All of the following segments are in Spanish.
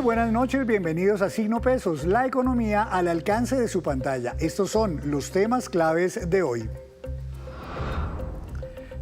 Muy buenas noches, bienvenidos a Signo Pesos, la economía al alcance de su pantalla. Estos son los temas claves de hoy.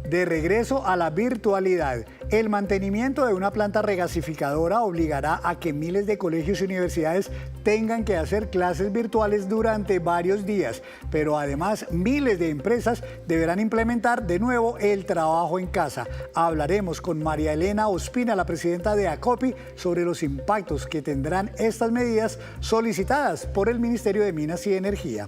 De regreso a la virtualidad, el mantenimiento de una planta regasificadora obligará a que miles de colegios y universidades tengan que hacer clases virtuales durante varios días, pero además miles de empresas deberán implementar de nuevo el trabajo en casa. Hablaremos con María Elena Ospina, la presidenta de ACOPI, sobre los impactos que tendrán estas medidas solicitadas por el Ministerio de Minas y Energía.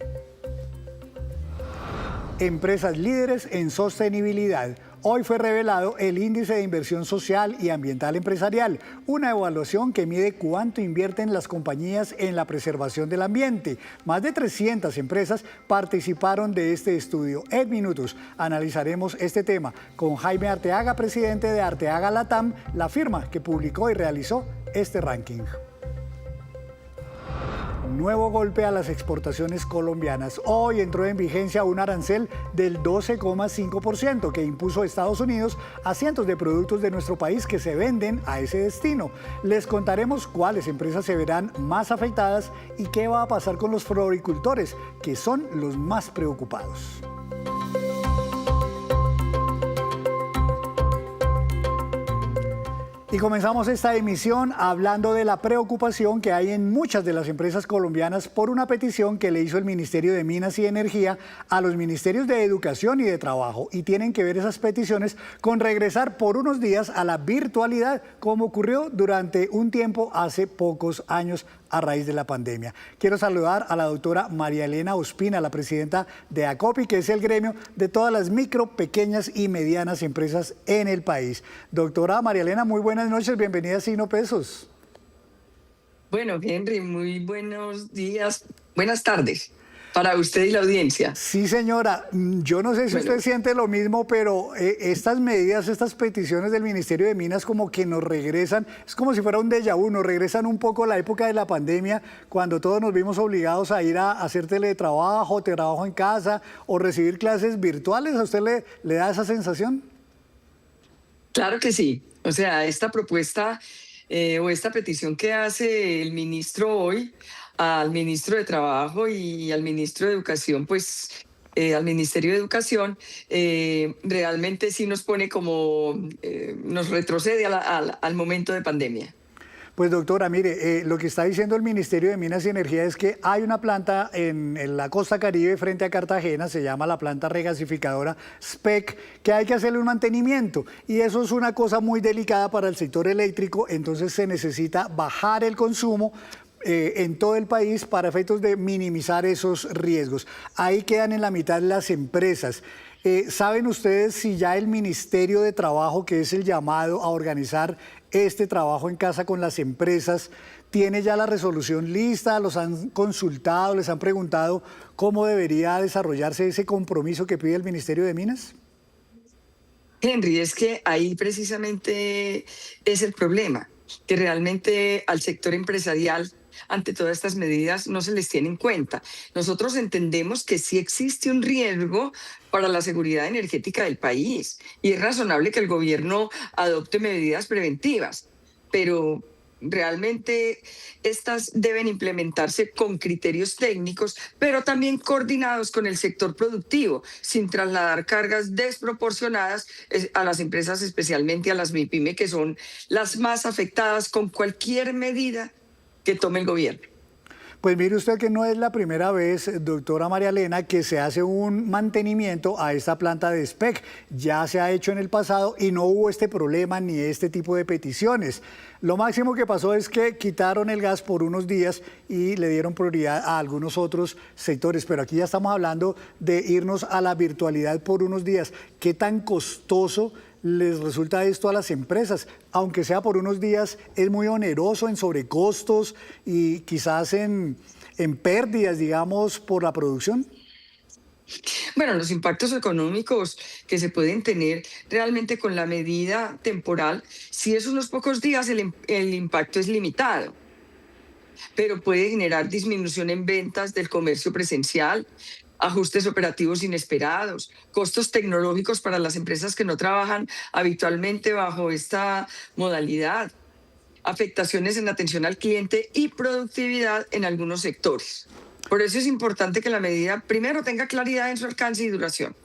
Empresas líderes en sostenibilidad. Hoy fue revelado el Índice de Inversión Social y Ambiental Empresarial, una evaluación que mide cuánto invierten las compañías en la preservación del ambiente. Más de 300 empresas participaron de este estudio. En minutos analizaremos este tema con Jaime Arteaga, presidente de Arteaga Latam, la firma que publicó y realizó este ranking. Nuevo golpe a las exportaciones colombianas. Hoy entró en vigencia un arancel del 12,5% que impuso Estados Unidos a cientos de productos de nuestro país que se venden a ese destino. Les contaremos cuáles empresas se verán más afectadas y qué va a pasar con los floricultores, que son los más preocupados. Y comenzamos esta emisión hablando de la preocupación que hay en muchas de las empresas colombianas por una petición que le hizo el Ministerio de Minas y Energía a los ministerios de Educación y de Trabajo. Y tienen que ver esas peticiones con regresar por unos días a la virtualidad, como ocurrió durante un tiempo hace pocos años a raíz de la pandemia. Quiero saludar a la doctora María Elena Ospina, la presidenta de ACOPI, que es el gremio de todas las micro, pequeñas y medianas empresas en el país. Doctora María Elena, muy buenas noches, bienvenida a Signo Pesos. Bueno, Henry, muy buenos días, buenas tardes para usted y la audiencia. Sí, señora. Yo no sé si usted siente lo mismo, pero estas medidas, estas peticiones del Ministerio de Minas como que nos regresan, es como si fuera un déjà vu, nos regresan un poco a la época de la pandemia, cuando todos nos vimos obligados a ir a hacer teletrabajo, trabajo en casa o recibir clases virtuales. ¿A usted le da esa sensación? Claro que sí. O sea, esta propuesta o esta petición que hace el ministro hoy al ministro de Trabajo y al ministro de Educación, pues al Ministerio de Educación, realmente sí nos pone como, nos retrocede al momento de pandemia. Pues doctora, mire, lo que está diciendo el Ministerio de Minas y Energía es que hay una planta en la costa Caribe frente a Cartagena, se llama la planta regasificadora SPEC, que hay que hacerle un mantenimiento y eso es una cosa muy delicada para el sector eléctrico, entonces se necesita bajar el consumo en todo el país para efectos de minimizar esos riesgos. Ahí quedan en la mitad las empresas. ¿Saben ustedes si ya el Ministerio de Trabajo, que es el llamado a organizar este trabajo en casa con las empresas, tiene ya la resolución lista? ¿Los han consultado? ¿Les han preguntado cómo debería desarrollarse ese compromiso que pide el Ministerio de Minas? Henry, es que ahí precisamente es el problema, que realmente al sector empresarial, ante todas estas medidas, no se les tiene en cuenta. Nosotros entendemos que sí existe un riesgo para la seguridad energética del país y es razonable que el gobierno adopte medidas preventivas, pero realmente estas deben implementarse con criterios técnicos, pero también coordinados con el sector productivo, sin trasladar cargas desproporcionadas a las empresas, especialmente a las MIPYME, que son las más afectadas con cualquier medida que tome el gobierno. Pues mire usted que no es la primera vez, doctora María Elena, que se hace un mantenimiento a esta planta de SPEC. Ya se ha hecho en el pasado y no hubo este problema ni este tipo de peticiones. Lo máximo que pasó es que quitaron el gas por unos días y le dieron prioridad a algunos otros sectores. Pero aquí ya estamos hablando de irnos a la virtualidad por unos días. ¿Qué tan costoso les resulta esto a las empresas? Aunque sea por unos días, es muy oneroso en sobrecostos y quizás en pérdidas, digamos, por la producción. Bueno, los impactos económicos que se pueden tener realmente con la medida temporal, si es unos pocos días, el impacto es limitado, pero puede generar disminución en ventas del comercio presencial, ajustes operativos inesperados, costos tecnológicos para las empresas que no trabajan habitualmente bajo esta modalidad. afectaciones en atención al cliente y productividad en algunos sectores. Por eso es importante que la medida primero tenga claridad en su alcance y duración.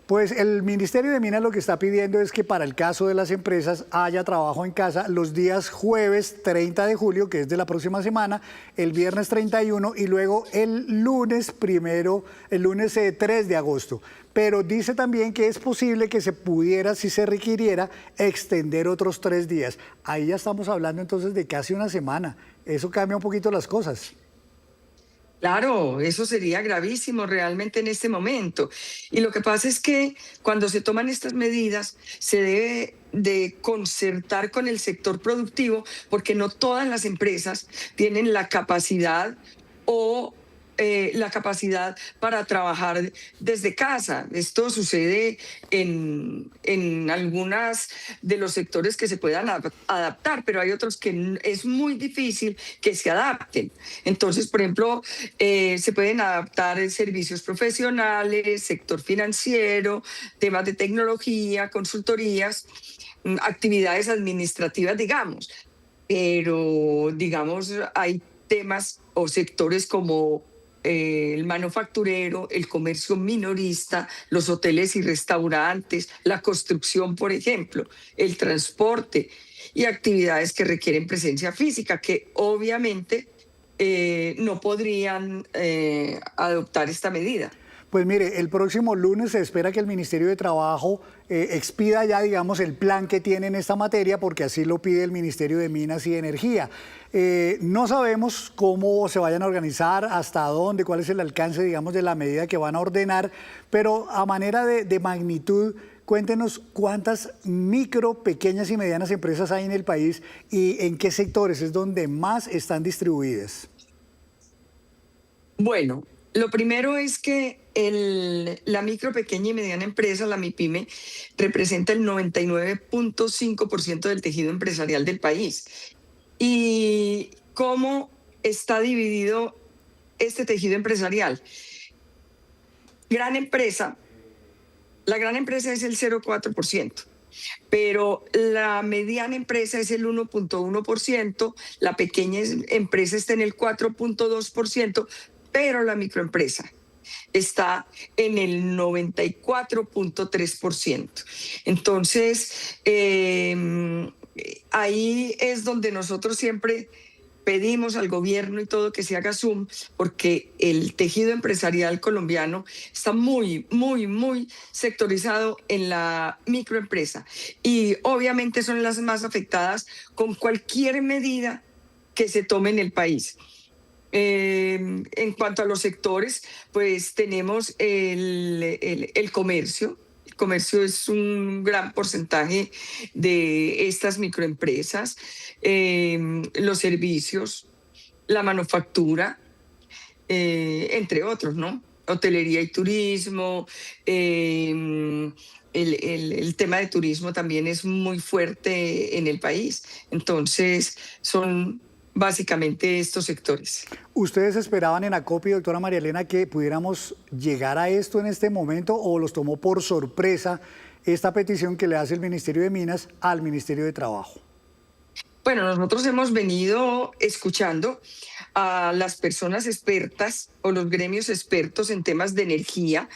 Pues el Ministerio de Minas lo que está pidiendo es que para el caso de las empresas haya trabajo en casa los días jueves 30 de julio, que es de la próxima semana, el viernes 31 y luego el lunes 3 de agosto. Pero dice también que es posible que se pudiera, si se requiriera, extender otros 3 días. Ahí ya estamos hablando entonces de casi una semana. Eso cambia un poquito las cosas. Claro, eso sería gravísimo realmente en este momento. Y lo que pasa es que cuando se toman estas medidas se debe de concertar con el sector productivo porque no todas las empresas tienen la capacidad o la capacidad para trabajar desde casa. Esto sucede en algunas de los sectores que se puedan adaptar, pero hay otros que es muy difícil que se adapten. Entonces, por ejemplo, se pueden adaptar servicios profesionales, sector financiero, temas de tecnología, consultorías, actividades administrativas, digamos. Pero, digamos, hay temas o sectores como el manufacturero, el comercio minorista, los hoteles y restaurantes, la construcción, por ejemplo, el transporte y actividades que requieren presencia física, que obviamente no podrían adoptar esta medida. Pues mire, el próximo lunes se espera que el Ministerio de Trabajo expida ya, digamos, el plan que tiene en esta materia, porque así lo pide el Ministerio de Minas y Energía. No sabemos cómo se vayan a organizar, hasta dónde, cuál es el alcance, digamos, de la medida que van a ordenar, pero a manera de magnitud, cuéntenos cuántas micro, pequeñas y medianas empresas hay en el país y en qué sectores es donde más están distribuidas. Bueno, lo primero es que la micro, pequeña y mediana empresa, la MIPYME, representa el 99.5% del tejido empresarial del país. ¿Y cómo está dividido este tejido empresarial? La gran empresa es el 0,4%. Pero la mediana empresa es el 1.1%, la pequeña empresa está en el 4.2%, pero la microempresa está en el 94.3%. Entonces, ahí es donde nosotros siempre pedimos al gobierno y todo que se haga Zoom, porque el tejido empresarial colombiano está muy, muy, muy sectorizado en la microempresa. Y obviamente son las más afectadas con cualquier medida que se tome en el país. En cuanto a los sectores, pues tenemos el comercio. El comercio es un gran porcentaje de estas microempresas, los servicios, la manufactura, entre otros, ¿no? Hotelería y turismo, el tema de turismo también es muy fuerte en el país. Entonces, son básicamente estos sectores. ¿Ustedes esperaban en Acopi, doctora María Elena, que pudiéramos llegar a esto en este momento o los tomó por sorpresa esta petición que le hace el Ministerio de Minas al Ministerio de Trabajo? Bueno, nosotros hemos venido escuchando a las personas expertas o los gremios expertos en temas de energía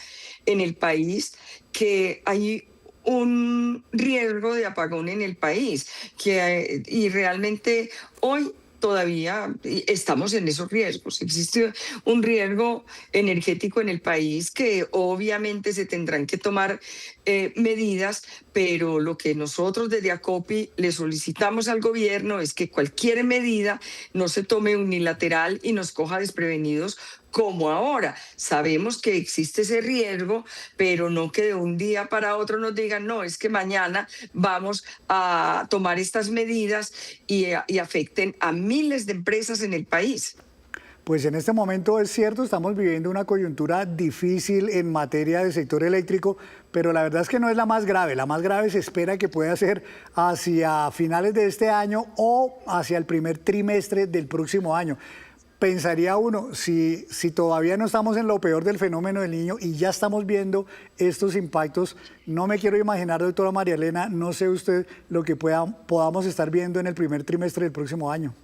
en el país, que hay un riesgo de apagón en el país, y realmente hoy todavía estamos en esos riesgos. Existe un riesgo energético en el país que obviamente se tendrán que tomar medidas, pero lo que nosotros desde Acopi le solicitamos al gobierno es que cualquier medida no se tome unilateral y nos coja desprevenidos como ahora. Sabemos que existe ese riesgo, pero no que de un día para otro nos digan, no, es que mañana vamos a tomar estas medidas y afecten a miles de empresas en el país. Pues en este momento es cierto, estamos viviendo una coyuntura difícil en materia de sector eléctrico, pero la verdad es que no es la más grave. La más grave se espera que pueda ser hacia finales de este año o hacia el primer trimestre del próximo año. pensaría uno, si todavía no estamos en lo peor del fenómeno del niño y ya estamos viendo estos impactos, no me quiero imaginar, doctora María Elena, no sé usted lo que podamos estar viendo en el primer trimestre del próximo año.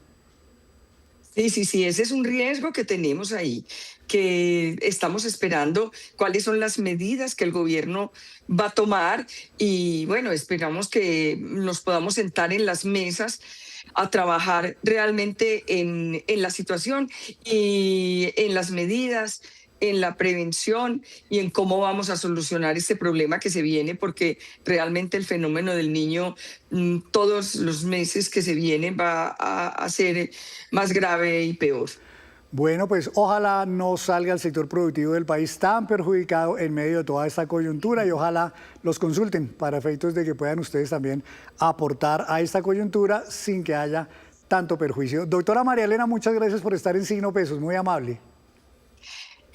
Sí, sí, sí, ese es un riesgo que tenemos ahí, que estamos esperando cuáles son las medidas que el gobierno va a tomar y bueno, esperamos que nos podamos sentar en las mesas a trabajar realmente en la situación y en las medidas, en la prevención y en cómo vamos a solucionar este problema que se viene, porque realmente el fenómeno del niño todos los meses que se vienen va a ser más grave y peor. Bueno, pues ojalá no salga el sector productivo del país tan perjudicado en medio de toda esta coyuntura y ojalá los consulten para efectos de que puedan ustedes también aportar a esta coyuntura sin que haya tanto perjuicio. Doctora María Elena, muchas gracias por estar en Signo Pesos, muy amable.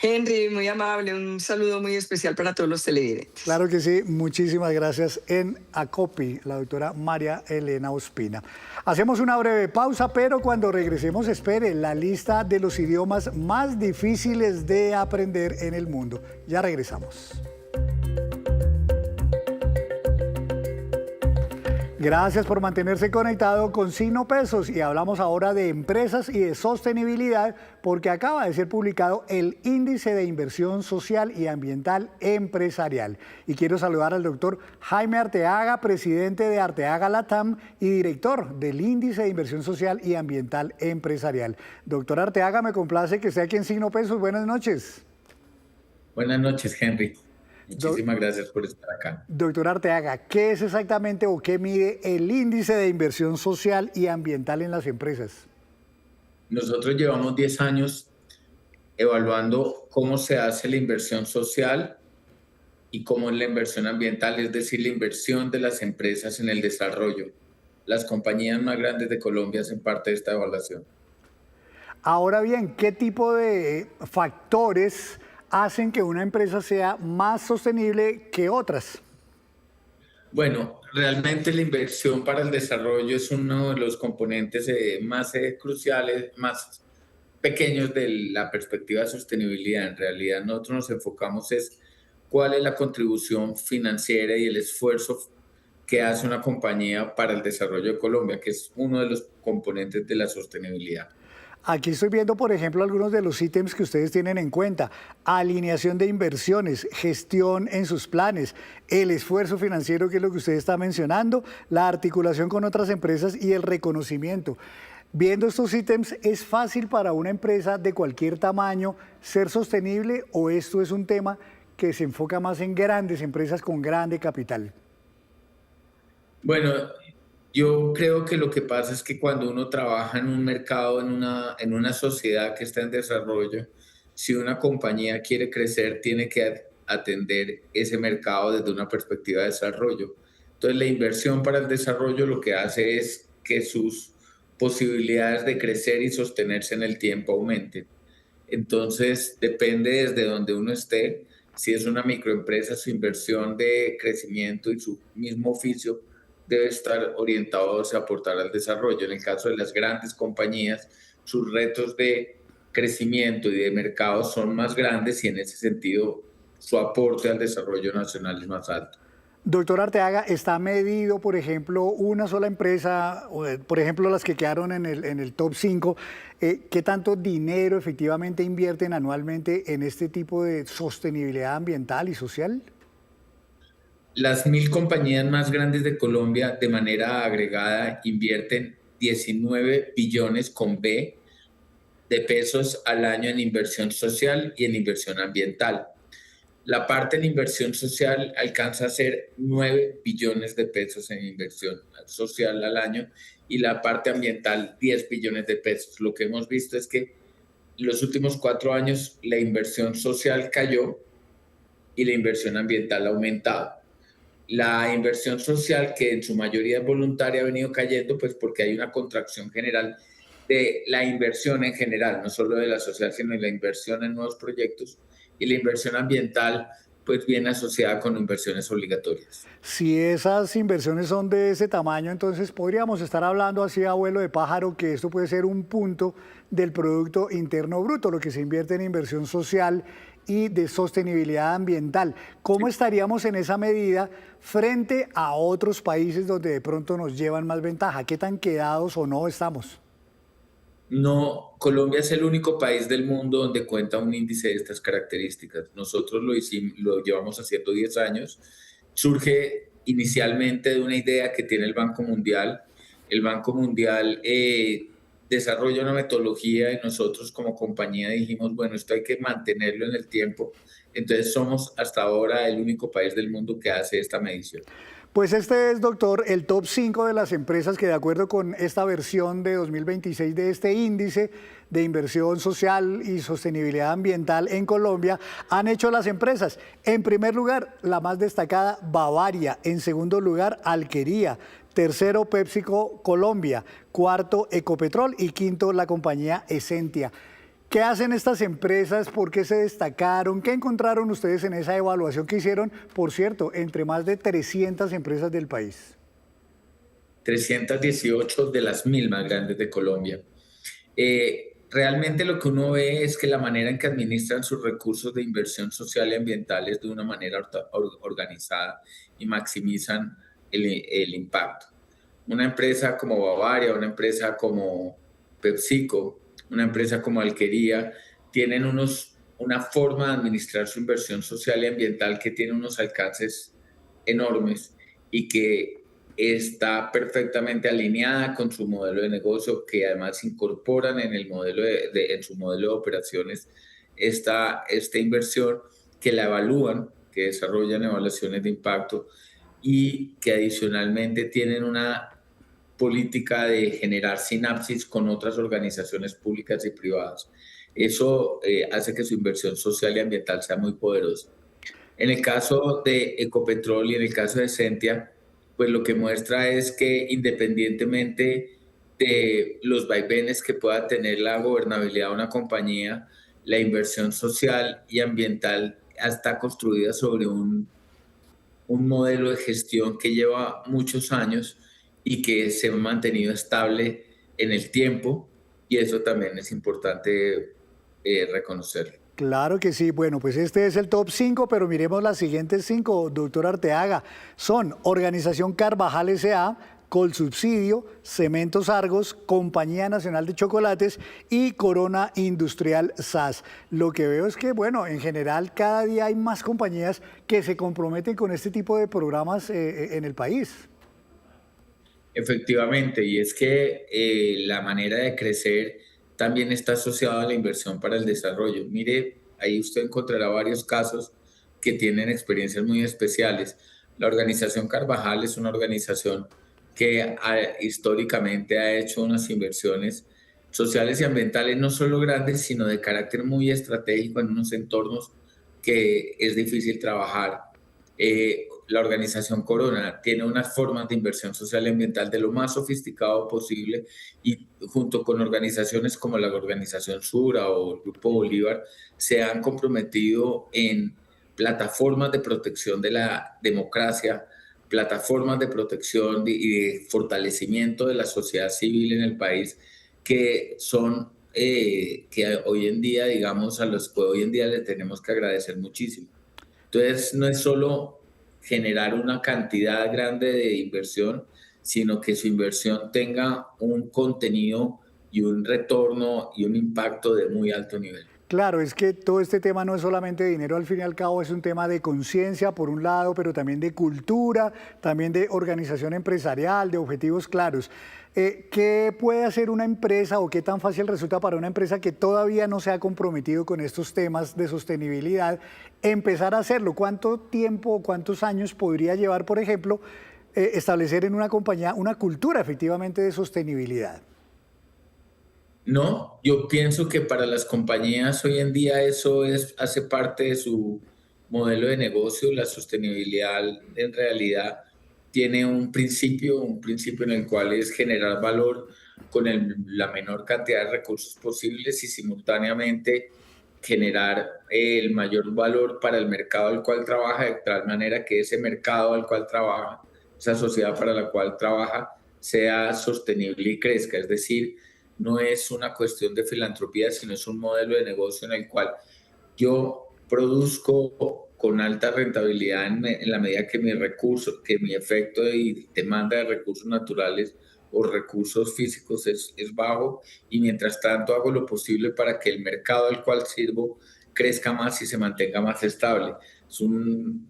Henry, muy amable, un saludo muy especial para todos los televidentes. Claro que sí, muchísimas gracias en ACOPI, la doctora María Elena Ospina. Hacemos una breve pausa, pero cuando regresemos espere la lista de los idiomas más difíciles de aprender en el mundo. Ya regresamos. Gracias por mantenerse conectado con Signo Pesos y hablamos ahora de empresas y de sostenibilidad porque acaba de ser publicado el Índice de Inversión Social y Ambiental Empresarial. Y quiero saludar al doctor Jaime Arteaga, presidente de Arteaga Latam y director del Índice de Inversión Social y Ambiental Empresarial. Doctor Arteaga, me complace que esté aquí en Signo Pesos. Buenas noches. Buenas noches, Henry. Do- Muchísimas gracias por estar acá. Doctor Arteaga, ¿qué es exactamente o qué mide el índice de inversión social y ambiental en las empresas? Nosotros llevamos 10 años evaluando cómo se hace la inversión social y cómo es la inversión ambiental, es decir, la inversión de las empresas en el desarrollo. Las compañías más grandes de Colombia hacen parte de esta evaluación. Ahora bien, ¿qué tipo de factores hacen que una empresa sea más sostenible que otras? Bueno, realmente la inversión para el desarrollo es uno de los componentes más cruciales, más pequeños de la perspectiva de sostenibilidad. En realidad, nosotros nos enfocamos es cuál es la contribución financiera y el esfuerzo que hace una compañía para el desarrollo de Colombia, que es uno de los componentes de la sostenibilidad. Aquí estoy viendo, por ejemplo, algunos de los ítems que ustedes tienen en cuenta. Alineación de inversiones, gestión en sus planes, el esfuerzo financiero, que es lo que usted está mencionando, la articulación con otras empresas y el reconocimiento. Viendo estos ítems, ¿es fácil para una empresa de cualquier tamaño ser sostenible o esto es un tema que se enfoca más en grandes empresas con grande capital? Bueno, yo creo que lo que pasa es que cuando uno trabaja en un mercado, en una sociedad que está en desarrollo, si una compañía quiere crecer, tiene que atender ese mercado desde una perspectiva de desarrollo. Entonces, la inversión para el desarrollo lo que hace es que sus posibilidades de crecer y sostenerse en el tiempo aumenten. Entonces, depende desde donde uno esté. Si es una microempresa, su inversión de crecimiento y su mismo oficio debe estar orientado hacia aportar al desarrollo. En el caso de las grandes compañías, sus retos de crecimiento y de mercado son más grandes y en ese sentido su aporte al desarrollo nacional es más alto. Doctor Arteaga, ¿está medido, por ejemplo, una sola empresa, por ejemplo, las que quedaron en el top 5, qué tanto dinero efectivamente invierten anualmente en este tipo de sostenibilidad ambiental y social? Las 1.000 compañías más grandes de Colombia de manera agregada invierten 19 billones con B de pesos al año en inversión social y en inversión ambiental. La parte en inversión social alcanza a ser 9 billones de pesos en inversión social al año y la parte ambiental 10 billones de pesos. Lo que hemos visto es que en los últimos 4 años la inversión social cayó y la inversión ambiental ha aumentado. La inversión social, que en su mayoría es voluntaria, ha venido cayendo pues porque hay una contracción general de la inversión en general, no solo de la social, sino de la inversión en nuevos proyectos. Y la inversión ambiental pues viene asociada con inversiones obligatorias. Si esas inversiones son de ese tamaño, entonces podríamos estar hablando así, abuelo de pájaro, que esto puede ser un punto del Producto Interno Bruto, lo que se invierte en inversión social y de sostenibilidad ambiental. ¿Cómo estaríamos en esa medida frente a otros países donde de pronto nos llevan más ventaja? ¿Qué tan quedados o no estamos? No, Colombia es el único país del mundo donde cuenta un índice de estas características. Nosotros lo hicimos, lo llevamos haciendo 10 años. Surge inicialmente de una idea que tiene el Banco Mundial. El Banco Mundial desarrolla una metodología y nosotros como compañía dijimos, bueno, esto hay que mantenerlo en el tiempo. Entonces somos hasta ahora el único país del mundo que hace esta medición. Pues este es, doctor, el top 5 de las empresas que de acuerdo con esta versión de 2026 de este índice de inversión social y sostenibilidad ambiental en Colombia han hecho las empresas. En primer lugar, la más destacada, Bavaria. En segundo lugar, Alquería. Tercero, PepsiCo Colombia. Cuarto, Ecopetrol. Y quinto, la compañía Esentia. ¿Qué hacen estas empresas? ¿Por qué se destacaron? ¿Qué encontraron ustedes en esa evaluación que hicieron, por cierto, entre más de 300 empresas del país? 318 de las 1000 más grandes de Colombia. Realmente lo que uno ve es que la manera en que administran sus recursos de inversión social y ambiental es de una manera organizada y maximizan el impacto. Una empresa como Bavaria, una empresa como PepsiCo, una empresa como Alquería, tienen una forma de administrar su inversión social y ambiental que tiene unos alcances enormes y que está perfectamente alineada con su modelo de negocio, que además incorporan en el modelo en su modelo de operaciones esta inversión, que la evalúan, que desarrollan evaluaciones de impacto y que adicionalmente tienen una política de generar sinapsis con otras organizaciones públicas y privadas. Eso hace que su inversión social y ambiental sea muy poderosa. En el caso de Ecopetrol y en el caso de Sentia, pues lo que muestra es que independientemente de los vaivenes que pueda tener la gobernabilidad de una compañía, la inversión social y ambiental está construida sobre un modelo de gestión que lleva muchos años y que se ha mantenido estable en el tiempo, y eso también es importante reconocerlo. Claro que sí. Bueno, pues este es el top 5, pero miremos las siguientes 5, doctor Arteaga. Son Organización Carvajal S.A., Colsubsidio, Cementos Argos, Compañía Nacional de Chocolates y Corona Industrial SAS. Lo que veo es que, bueno, en general cada día hay más compañías que se comprometen con este tipo de programas en el país. Efectivamente, y es que la manera de crecer también está asociada a la inversión para el desarrollo. Mire, ahí usted encontrará varios casos que tienen experiencias muy especiales. La organización Carvajal es una organización que históricamente ha hecho unas inversiones sociales y ambientales no solo grandes, sino de carácter muy estratégico en unos entornos que es difícil trabajar. La organización Corona tiene unas formas de inversión social y ambiental de lo más sofisticado posible, y junto con organizaciones como la Organización Sura o el Grupo Bolívar se han comprometido en plataformas de protección de la democracia, plataformas de protección y de fortalecimiento de la sociedad civil en el país, que son que hoy en día, digamos, a los que hoy en día le tenemos que agradecer muchísimo. Entonces, no es solo generar una cantidad grande de inversión, sino que su inversión tenga un contenido y un retorno y un impacto de muy alto nivel. Claro, es que todo este tema no es solamente dinero, al fin y al cabo es un tema de conciencia por un lado, pero también de cultura, también de organización empresarial, de objetivos claros. ¿Qué puede hacer una empresa o qué tan fácil resulta para una empresa que todavía no se ha comprometido con estos temas de sostenibilidad empezar a hacerlo? ¿Cuánto tiempo, cuántos años podría llevar, por ejemplo, establecer en una compañía una cultura efectivamente de sostenibilidad? No, yo pienso que para las compañías hoy en día hace parte de su modelo de negocio. La sostenibilidad en realidad tiene un principio en el cual es generar valor con la menor cantidad de recursos posibles y simultáneamente generar el mayor valor para el mercado al cual trabaja, de tal manera que ese mercado al cual trabaja, esa sociedad para la cual trabaja, sea sostenible y crezca. Es decir, no es una cuestión de filantropía, sino es un modelo de negocio en el cual yo produzco con alta rentabilidad en la medida que mi recurso, que mi efecto y demanda de recursos naturales o recursos físicos es bajo, y mientras tanto hago lo posible para que el mercado al cual sirvo crezca más y se mantenga más estable.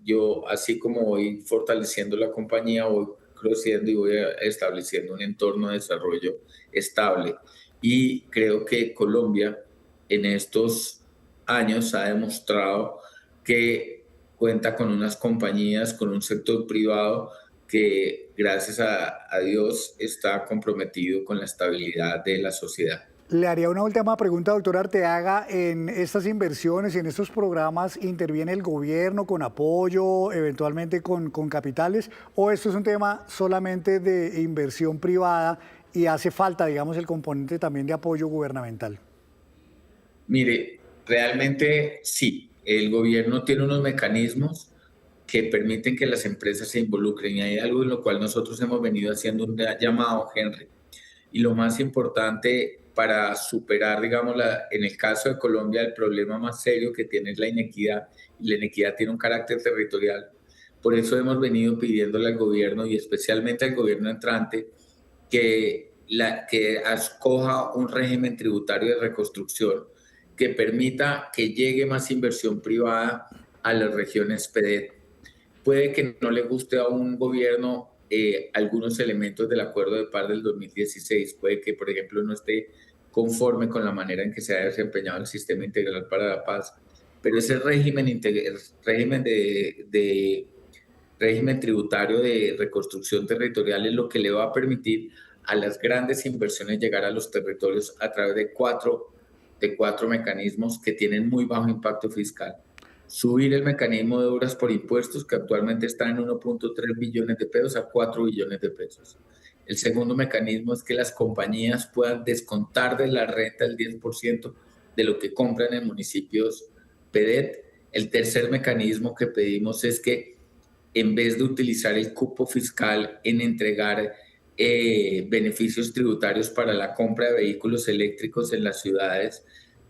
Yo, así como voy fortaleciendo la compañía, voy creciendo y voy estableciendo un entorno de desarrollo estable. Y creo que Colombia en estos años ha demostrado que cuenta con unas compañías, con un sector privado que, gracias a Dios, está comprometido con la estabilidad de la sociedad. Le haría una última pregunta, doctor Arteaga. ¿En estas inversiones y en estos programas interviene el gobierno con apoyo, eventualmente con capitales? ¿O esto es un tema solamente de inversión privada y hace falta, digamos, el componente también de apoyo gubernamental? Mire, realmente sí, el gobierno tiene unos mecanismos que permiten que las empresas se involucren, y hay algo en lo cual nosotros hemos venido haciendo un llamado, Henry. Y lo más importante para superar, digamos, en el caso de Colombia, el problema más serio que tiene es la inequidad, y la inequidad tiene un carácter territorial. Por eso hemos venido pidiéndole al gobierno, y especialmente al gobierno entrante, que escoja un régimen tributario de reconstrucción que permita que llegue más inversión privada a las regiones PEDET. Puede que no le guste a un gobierno algunos elementos del Acuerdo de Paz del 2016. Puede que, por ejemplo, no esté conforme con la manera en que se ha desempeñado el Sistema Integral para la Paz. Pero ese régimen tributario de reconstrucción territorial es lo que le va a permitir a las grandes inversiones llegar a los territorios a través de cuatro mecanismos que tienen muy bajo impacto fiscal. Subir el mecanismo de obras por impuestos, que actualmente está en 1.3 billones de pesos, a 4 billones de pesos. El segundo mecanismo es que las compañías puedan descontar de la renta el 10% de lo que compran en municipios PEDET. El tercer mecanismo que pedimos es que, en vez de utilizar el cupo fiscal en entregar beneficios tributarios para la compra de vehículos eléctricos en las ciudades,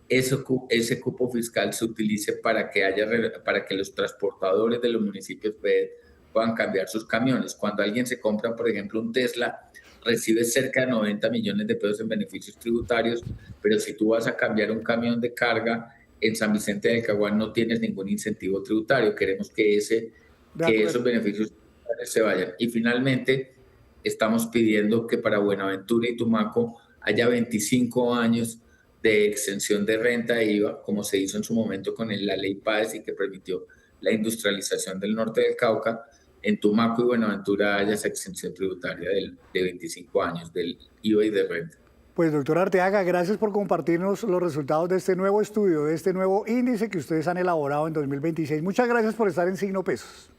ese cupo fiscal se utilice para que los transportadores de los municipios puedan cambiar sus camiones. Cuando alguien se compra, por ejemplo, un Tesla, recibe cerca de 90 millones de pesos en beneficios tributarios, pero si tú vas a cambiar un camión de carga en San Vicente del Caguán, no tienes ningún incentivo tributario. Queremos que esos beneficios tributarios se vayan. Y finalmente, estamos pidiendo que para Buenaventura y Tumaco haya 25 años de exención de renta de IVA, como se hizo en su momento con la ley PAES y que permitió la industrialización del norte del Cauca. En Tumaco y Buenaventura haya esa exención tributaria de 25 años del IVA y de renta. Pues doctor Arteaga, gracias por compartirnos los resultados de este nuevo estudio, de este nuevo índice que ustedes han elaborado en 2026. Muchas gracias por estar en Signo Pesos.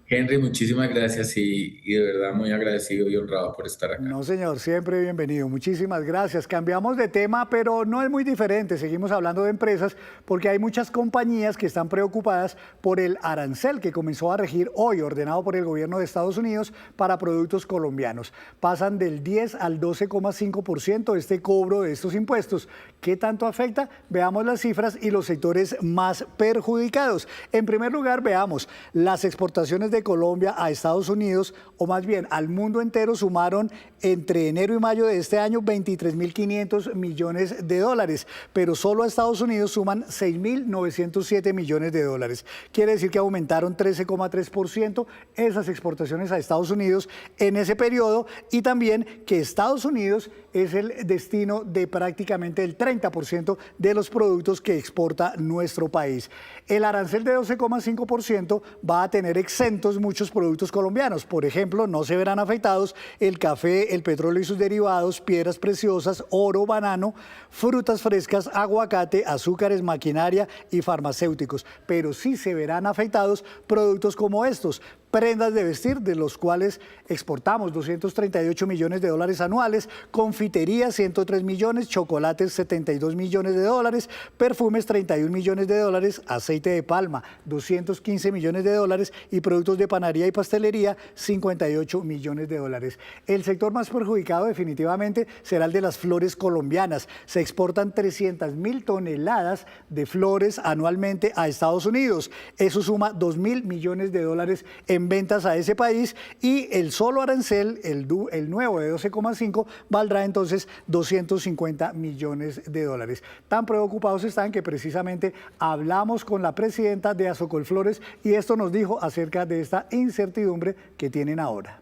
Henry, muchísimas gracias y de verdad muy agradecido y honrado por estar acá. No, señor, siempre bienvenido. Muchísimas gracias. Cambiamos de tema, pero no es muy diferente. Seguimos hablando de empresas porque hay muchas compañías que están preocupadas por el arancel que comenzó a regir hoy, ordenado por el gobierno de Estados Unidos para productos colombianos. Pasan del 10 al 12,5% este cobro de estos impuestos. ¿Qué tanto afecta? Veamos las cifras y los sectores más perjudicados. En primer lugar, veamos las exportaciones de Colombia a Estados Unidos, o más bien al mundo entero, sumaron entre enero y mayo de este año 23.500 millones de dólares, pero solo a Estados Unidos suman 6.907 millones de dólares. Quiere decir que aumentaron 13,3% esas exportaciones a Estados Unidos en ese periodo, y también que Estados Unidos es el destino de prácticamente el 30% de los productos que exporta nuestro país. El arancel de 12,5% va a tener exentos muchos productos colombianos. Por ejemplo, no se verán afectados el café, el petróleo y sus derivados, piedras preciosas, oro, banano, frutas frescas, aguacate, azúcares, maquinaria y farmacéuticos. Pero sí se verán afectados productos como estos: prendas de vestir, de los cuales exportamos 238 millones de dólares anuales, confitería 103 millones, chocolates 72 millones de dólares, perfumes 31 millones de dólares, aceite de palma 215 millones de dólares y productos de panadería y pastelería 58 millones de dólares. El sector más perjudicado definitivamente será el de las flores colombianas. Se exportan 300.000 toneladas de flores anualmente a Estados Unidos. Eso suma 2.000 millones de dólares en ventas a ese país y el solo arancel, el nuevo de 12,5, valdrá entonces 250 millones de dólares. Tan preocupados están que precisamente hablamos con la presidenta de Azocolflores y esto nos dijo acerca de esta incertidumbre que tienen ahora.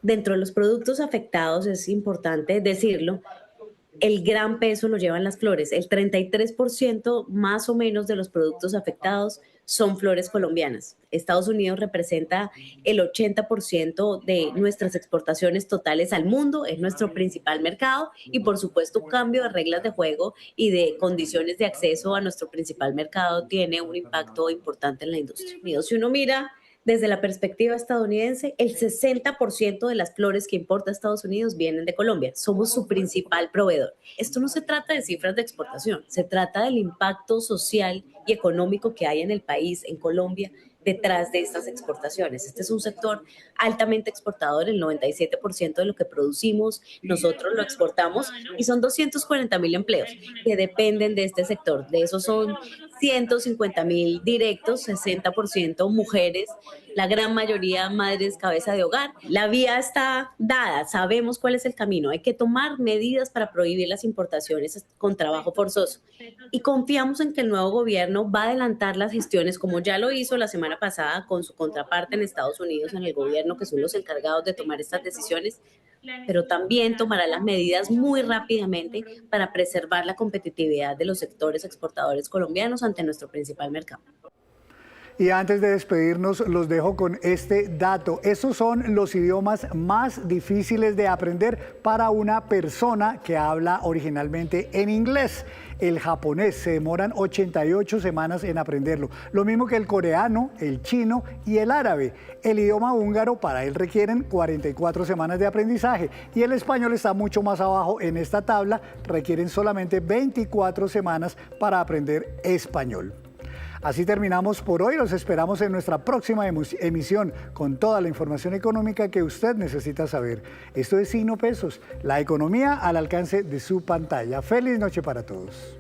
Dentro de los productos afectados, es importante decirlo, el gran peso lo llevan las flores. El 33% más o menos de los productos afectados son flores colombianas. Estados Unidos representa el 80% de nuestras exportaciones totales al mundo, es nuestro principal mercado y por supuesto un cambio de reglas de juego y de condiciones de acceso a nuestro principal mercado tiene un impacto importante en la industria. Si uno mira desde la perspectiva estadounidense, el 60% de las flores que importa Estados Unidos vienen de Colombia. Somos su principal proveedor. Esto no se trata de cifras de exportación, se trata del impacto social y económico que hay en el país, en Colombia, detrás de estas exportaciones. Este es un sector altamente exportador, el 97% de lo que producimos nosotros lo exportamos y son 240.000 empleos que dependen de este sector. De esos son 150.000 directos, 60% mujeres, la gran mayoría madres cabeza de hogar. La vía está dada, sabemos cuál es el camino, hay que tomar medidas para prohibir las importaciones con trabajo forzoso y confiamos en que el nuevo gobierno va a adelantar las gestiones como ya lo hizo la semana pasada con su contraparte en Estados Unidos en el gobierno, que son los encargados de tomar estas decisiones, pero también tomará las medidas muy rápidamente para preservar la competitividad de los sectores exportadores colombianos ante nuestro principal mercado. Y antes de despedirnos, los dejo con este dato. Estos son los idiomas más difíciles de aprender para una persona que habla originalmente en inglés. El japonés, se demoran 88 semanas en aprenderlo. Lo mismo que el coreano, el chino y el árabe. El idioma húngaro, para él requieren 44 semanas de aprendizaje. Y el español está mucho más abajo en esta tabla, requieren solamente 24 semanas para aprender español. Así terminamos por hoy, los esperamos en nuestra próxima emisión con toda la información económica que usted necesita saber. Esto es Signo Pesos, la economía al alcance de su pantalla. Feliz noche para todos.